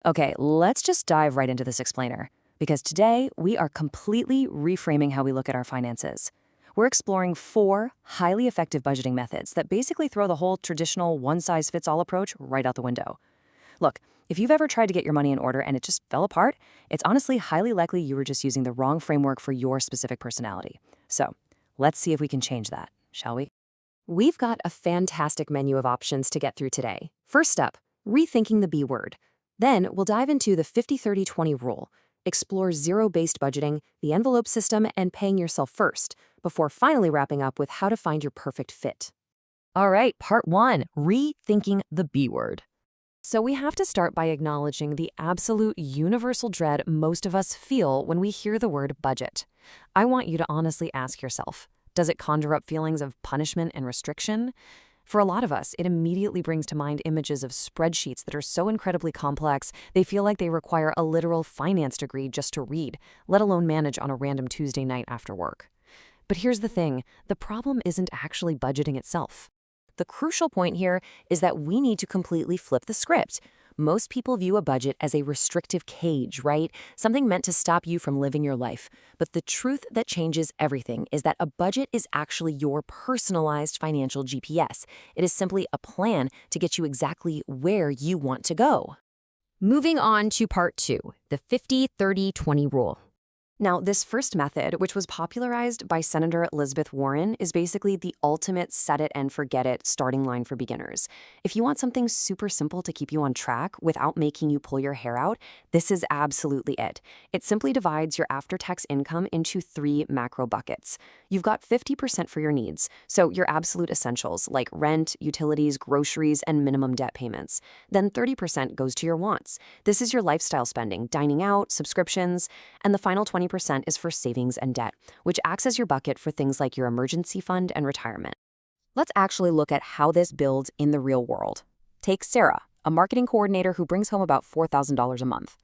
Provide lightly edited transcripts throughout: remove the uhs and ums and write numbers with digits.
Okay, let's just dive right into this explainer, because today we are completely reframing how we look at our finances. We're exploring 4 highly effective budgeting methods that basically throw the whole traditional one-size-fits-all approach right out the window. Look, if you've ever tried to get your money in order and it just fell apart, it's honestly highly likely you were just using the wrong framework for your specific personality. So, let's see if we can change that, shall we? We've got a fantastic menu of options to get through today. First up, rethinking the B word. Then we'll dive into the 50-30-20 rule, explore zero-based budgeting, the envelope system, and paying yourself first, before finally wrapping up with how to find your perfect fit. All right, part 1, rethinking the B word. So we have to start by acknowledging the absolute universal dread most of us feel when we hear the word budget. I want you to honestly ask yourself, does it conjure up feelings of punishment and restriction? For a lot of us, it immediately brings to mind images of spreadsheets that are so incredibly complex, they feel like they require a literal finance degree just to read, let alone manage on a random Tuesday night after work. But here's the thing, the problem isn't actually budgeting itself. The crucial point here is that we need to completely flip the script. Most people view a budget as a restrictive cage, right? Something meant to stop you from living your life. But the truth that changes everything is that a budget is actually your personalized financial GPS. It is simply a plan to get you exactly where you want to go. Moving on to part 2, the 50-30-20 rule. Now, this first method, which was popularized by Senator Elizabeth Warren, is basically the ultimate set it and forget it starting line for beginners. If you want something super simple to keep you on track without making you pull your hair out, this is absolutely it. It simply divides your after-tax income into 3 macro buckets. You've got 50% for your needs, so your absolute essentials like rent, utilities, groceries, and minimum debt payments. Then 30% goes to your wants. This is your lifestyle spending, dining out, subscriptions, and the final 20% is for savings and debt, which acts as your bucket for things like your emergency fund and retirement. Let's actually look at how this builds in the real world. Take Sarah, a marketing coordinator who brings home about $4,000 a month.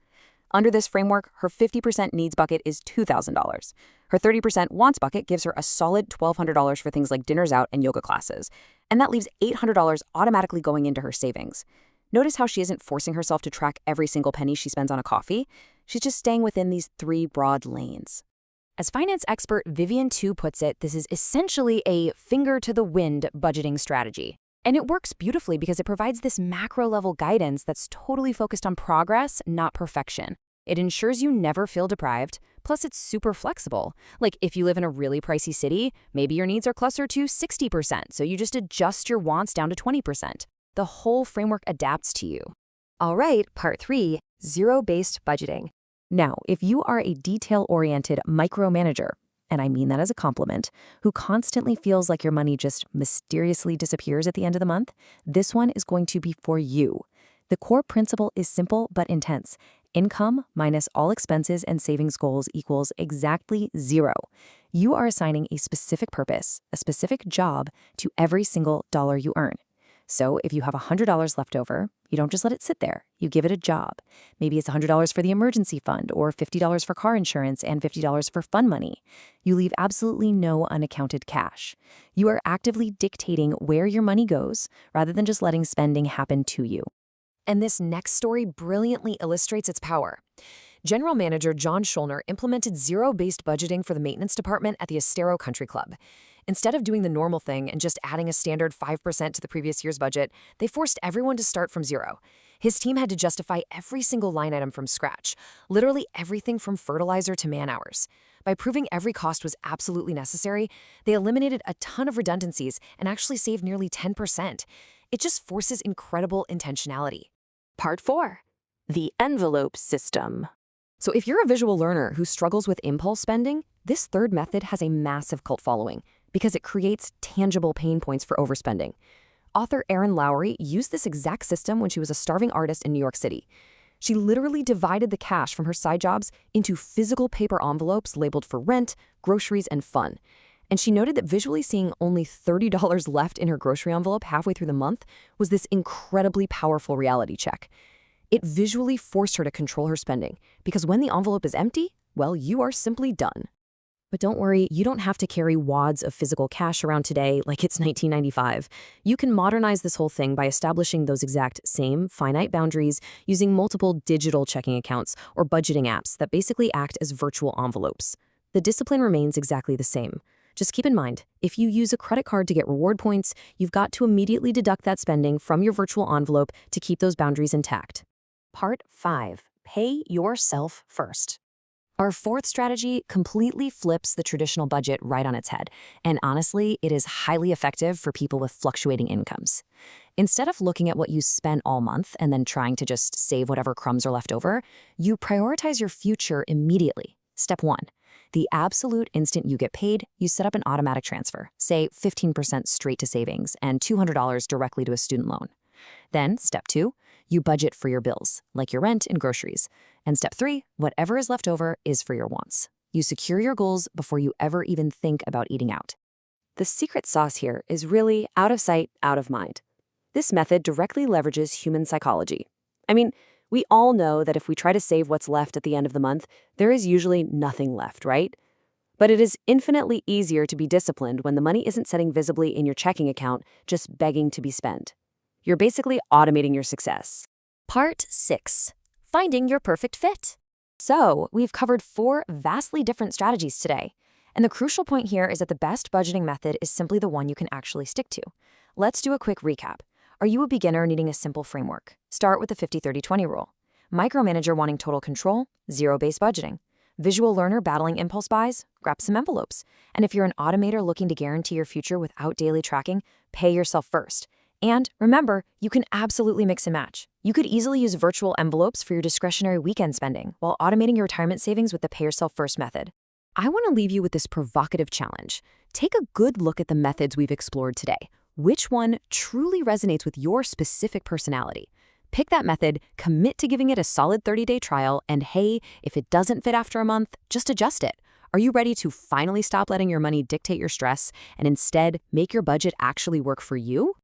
Under this framework, her 50% needs bucket is $2,000. Her 30% wants bucket gives her a solid $1,200 for things like dinners out and yoga classes. And that leaves $800 automatically going into her savings. Notice how she isn't forcing herself to track every single penny she spends on a coffee. She's just staying within these 3 broad lanes. As finance expert Vivian Tu puts it, this is essentially a finger-to-the-wind budgeting strategy. And it works beautifully because it provides this macro-level guidance that's totally focused on progress, not perfection. It ensures you never feel deprived, plus it's super flexible. Like if you live in a really pricey city, maybe your needs are closer to 60%, so you just adjust your wants down to 20%. The whole framework adapts to you. All right, part 3, zero-based budgeting. Now, if you are a detail-oriented micromanager, and I mean that as a compliment, who constantly feels like your money just mysteriously disappears at the end of the month, this one is going to be for you. The core principle is simple but intense. Income minus all expenses and savings goals equals exactly 0. You are assigning a specific purpose, a specific job to every single dollar you earn. So if you have $100 left over, you don't just let it sit there. You give it a job. Maybe it's $100 for the emergency fund or $50 for car insurance and $50 for fun money. You leave absolutely no unaccounted cash. You are actively dictating where your money goes rather than just letting spending happen to you. And this next story brilliantly illustrates its power. General Manager John Schulner implemented zero-based budgeting for the maintenance department at the Estero Country Club. Instead of doing the normal thing and just adding a standard 5% to the previous year's budget, they forced everyone to start from 0. His team had to justify every single line item from scratch, literally everything from fertilizer to man-hours. By proving every cost was absolutely necessary, they eliminated a ton of redundancies and actually saved nearly 10%. It just forces incredible intentionality. Part 4, the envelope system. So if you're a visual learner who struggles with impulse spending, this third method has a massive cult following because it creates tangible pain points for overspending. Author Erin Lowry used this exact system when she was a starving artist in New York City. She literally divided the cash from her side jobs into physical paper envelopes labeled for rent, groceries, and fun. And she noted that visually seeing only $30 left in her grocery envelope halfway through the month was this incredibly powerful reality check. It visually forced her to control her spending, because when the envelope is empty, well, you are simply done. But don't worry, you don't have to carry wads of physical cash around today like it's 1995. You can modernize this whole thing by establishing those exact same finite boundaries using multiple digital checking accounts or budgeting apps that basically act as virtual envelopes. The discipline remains exactly the same. Just keep in mind, if you use a credit card to get reward points, you've got to immediately deduct that spending from your virtual envelope to keep those boundaries intact. Part 5. Pay yourself first. Our fourth strategy completely flips the traditional budget right on its head, and honestly, it is highly effective for people with fluctuating incomes. Instead of looking at what you spent all month and then trying to just save whatever crumbs are left over, you prioritize your future immediately. Step 1. The absolute instant you get paid, you set up an automatic transfer, say 15% straight to savings and $200 directly to a student loan. Then, step 2, you budget for your bills, like your rent and groceries. And step 3, whatever is left over is for your wants. You secure your goals before you ever even think about eating out. The secret sauce here is really out of sight, out of mind. This method directly leverages human psychology. I mean, we all know that if we try to save what's left at the end of the month, there is usually nothing left, right? But it is infinitely easier to be disciplined when the money isn't sitting visibly in your checking account, just begging to be spent. You're basically automating your success. Part 6. Finding your perfect fit. So, we've covered 4 vastly different strategies today. And the crucial point here is that the best budgeting method is simply the one you can actually stick to. Let's do a quick recap. Are you a beginner needing a simple framework? Start with the 50-30-20 rule. Micromanager wanting total control? Zero-based budgeting. Visual learner battling impulse buys? Grab some envelopes. And if you're an automator looking to guarantee your future without daily tracking, pay yourself first. And remember, you can absolutely mix and match. You could easily use virtual envelopes for your discretionary weekend spending while automating your retirement savings with the pay yourself first method. I want to leave you with this provocative challenge. Take a good look at the methods we've explored today. Which one truly resonates with your specific personality? Pick that method, commit to giving it a solid 30-day trial, and hey, if it doesn't fit after a month, just adjust it. Are you ready to finally stop letting your money dictate your stress and instead make your budget actually work for you?